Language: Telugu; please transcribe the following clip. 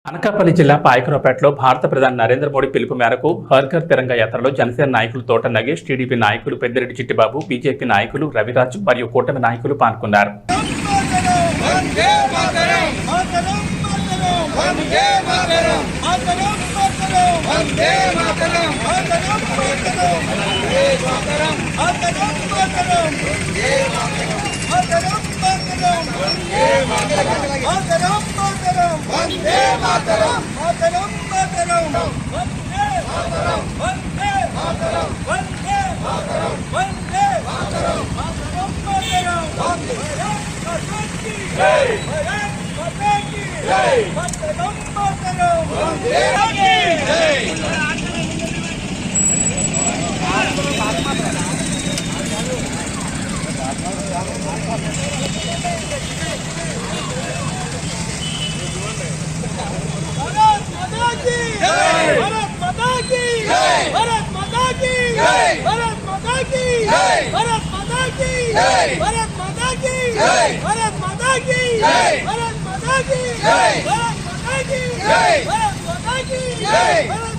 అనకాపల్లి జిల్లా పాయకరావుపేటలో భారత ప్రధాని నరేంద్ర మోడీ పిలుపు మేరకు హర్ ఘర్ తిరంగా యాత్రలో జనసేన నాయకులు తోట నగేష్, టీడీపీ నాయకులు పెద్దిరెడ్డి చిట్టిబాబు, బీజేపీ నాయకులు రవిరాజ్ మరియు కూటమి నాయకులు పాల్గొన్నారు. भारत माता की जय।